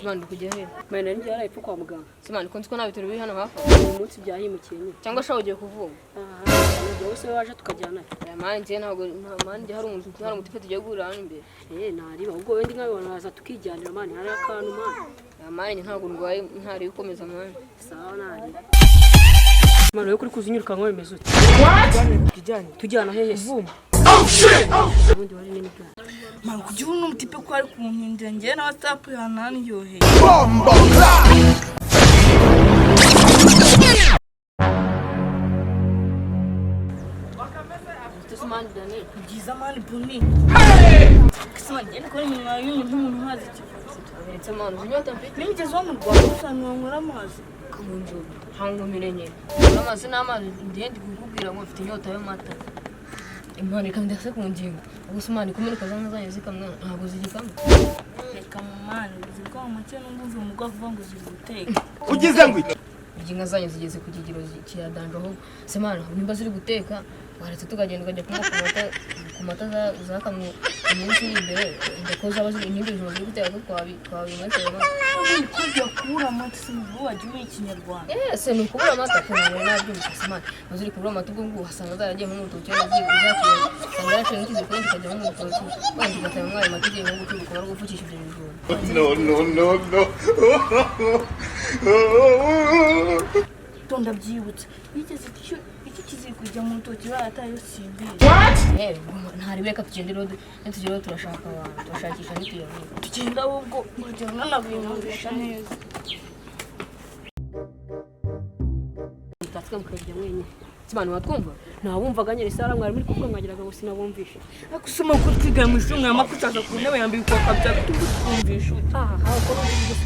Simani kujya he Mane njye yarayipfu kwa muganga. Simani konzi ko nabitero biri hano hafi Umunsi byahimukiye nyine. cyangwa sha ugiye kuvuma Nabyo wese waje tukajyana. mani njye ntabwo mani njye hari umuti tugiye guhurira hano imbere nariba ubwo wende nkabona haza tukijyanira mani hari akantu mani. mani ntabwo ndwaye ntari gukomeza mani Sawa nari. Mane yo kuri kuzinyuruka nko bimeze uti. Tujyana hehe vuma. Ubundi wari nini bwa. Mane kugira n'umutipe ko ari kumpindira njye na WhatsApp yanani yohe. Simani dane Byiza mani buni. Simani njye ko ni mwayo n'umuntu hazi kifuza. uretse mani unyota mpe Ningeze mu Rwanda usanga nkora amazi. kamunjo hangumire nyine amazi n'amazi ndende kukubwira ngo mfite inyota y'amata Imana kandi ndase ku ngingo ubusumani kumeneka zanzanye zikamwa ntabwo zigikamwe Reka mani zirwa mu make n'umvuze mu bwoko vuga ngo ziguteka. Ugize ngo ingingo zanyu zigeze ku kigero kiradanje aho semana nimba ziri guteka waretse tukagenda ukajya ku mata zakamwe umunsi imbere ndakoza abazi inkingi zo ziri guteka ko twabimwetera Kujya kubura amata sinubu wagiye ikinyarwanda. se ni ukubura amata kunanira nabyo semana baziri kubura amata ubwo ngo hasanga zaragiye mu mutoki yagiye uzakiye sanga yaciye nkizi kandi kajya mu mutoki wandi gataya mwaye matige mu guturuka ukaba ari gupfukisha ibyo bijumba no. Tonda byibutse. Yigeze iki kizikujya mu rutoki baratayo simbi. ntari beka tugendero netugero turashaka abantu turashakisha nituyabona Tugenda ahubwo urugero nanabiyumvisha neza. Tatska mukajya mwenye. Simani watwumva? Nabumvaga nyeri sara mwari muri kuvuga mwagiraga ngo sinabumvisha. Akusoma ko twiga mu ishuri amakutaza ku ntebe yambiye kwa kabya twumvisha.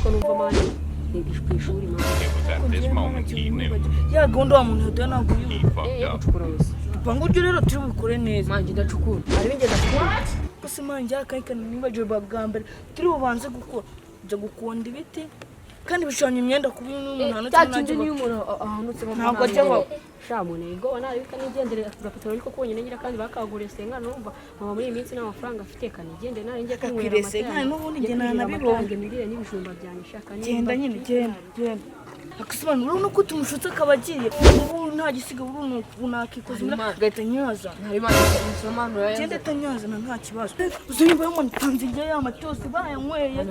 Ko n'ubwo numva mani. Nigishwe ishuri mani. At this moment, he knew. Ya gondo wa muntu hado ntabwo He fucked up. Gucukura wese. Pango ujye rero turi bukore neza. manje ndacukura Ari bingeza kubona. Gusa manje akayikana nibaje bwa mbere turi bubanze gukora. Jya gukonda ibiti kandi bishanya imyenda ku bintu umuntu Cyakindi niyo umuntu ahanutse mu ntabwo ajya aho. Shamune ngo wanaribika nigendere agafotora ariko konyine ngira kandi bakaguriye senga numva mama muri iyi minsi n'amafaranga afite kanigende nari ngiye kunywera amata. Senga n'ubundi njye nanabibonye. Ndirire n'ibijumba byanyishaka Genda nyine genda. Akusobanura no ko tumushutse akabagiye. Ubu nta gisiga ubu unakikoze gahita nyaza. ntari manje nsomanura Genda tanyaza nta kibazo. Uzimba yo mwantanze njye ya matose bayanyweye.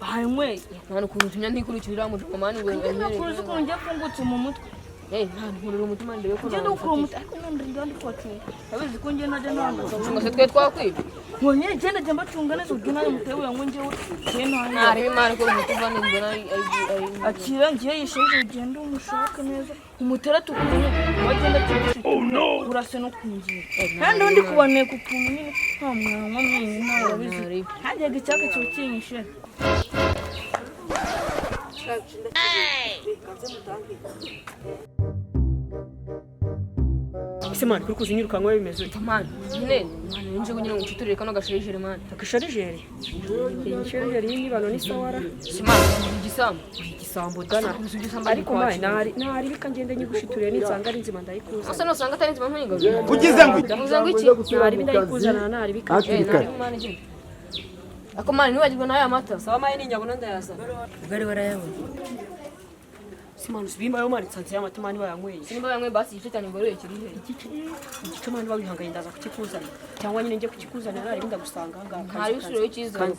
Bayanyweye. nta kuntu tunya ntikurikirira mu mani ngo Nakuruzi ko njye fungutse mu mutwe. nta nkurira umutima ndebe ko Genda ukura umutwe ariko nandi kwacu. Abizi ko njye najya ntangaza. ngo se twe twakwiba Mwonye genda jya mbacunga neza ubwo nayo mutewe yango njyewe. ntari imana ko umutima n'imbere ari Akira ngiye yisheje ugenda umushaka neza. Umutera tukunye wagenda cyose. Oh no. Urase no kungira. Kandi undi kubaneka ukuntu nyine nta mwana mwene nawe urabizi. Hajya gicyaka cyo kinyishe. Simani kuri kuzinyuruka ngo bimeze ute? mani nyine nje kugira ngo ncuturire kano gasharijere mani Akasharijeri. Iyi sharijeri y'ibano ni sawara. simani igisambo Igisambo dana. Ariko mani nari bika ngende nyigushiturire n'insanga ari nzima ndayikuza. asa no sanga atari nzima nkuringa Ugize ngo ndavuze ngo iki Nari ndayikuzana nari bika. nari mani je ako mani niwagirwa nayo amata Sawa mayi ninyabona ndayaza. bari barayabona Simani bimba yo mari tsanze y'amata mani bayanyweye. simba yamwe basi igice cyane ngoro kiri he Igice mani babihanganye ndaza kukikuzana. Cyangwa nyine ngiye kukikuzana nari ndagusanga ngaha. ntari usubire w'icyizere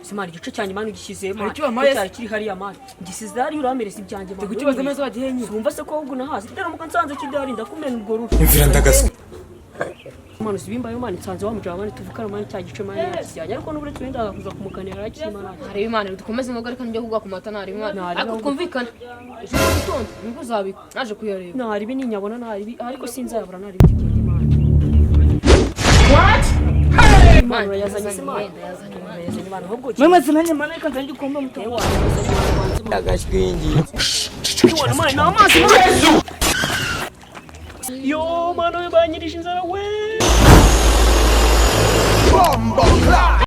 Simani igice cyanjye mani ugishyizemo. Hari icyo bamaye? Cyari kiri hariya mani. Ngisize hari uramereza ibyanjye mani. Kukibaza neza wagihenye. Wumva se ko ahubwo nahazi. Ndaramuka nsanze kidari ndakumena urwo ruhu. imvira ndagasa. Manu zibimba yo mani tsanze wa mujaba mani tuvukana mani cya gice mani yakijyanye ariko n'ubure twenda kuza kumukanira yakimana. hari imana dukomeze ngo ariko njye kugwa ku mata ntari imana ariko twumvikana ejo mu gitondo nibwo uzabika naje kuyareba Nari bi ninyabona nari ariko sinzayabura nari bitigende mani. Imana yazanye simani. Yazanye mani ahubwo Mama zinanye mana reka nzange ukombe muto. Agashwingi. Kiwana mani na amazi mani. Yo mano banyirije inzara we. Bomba.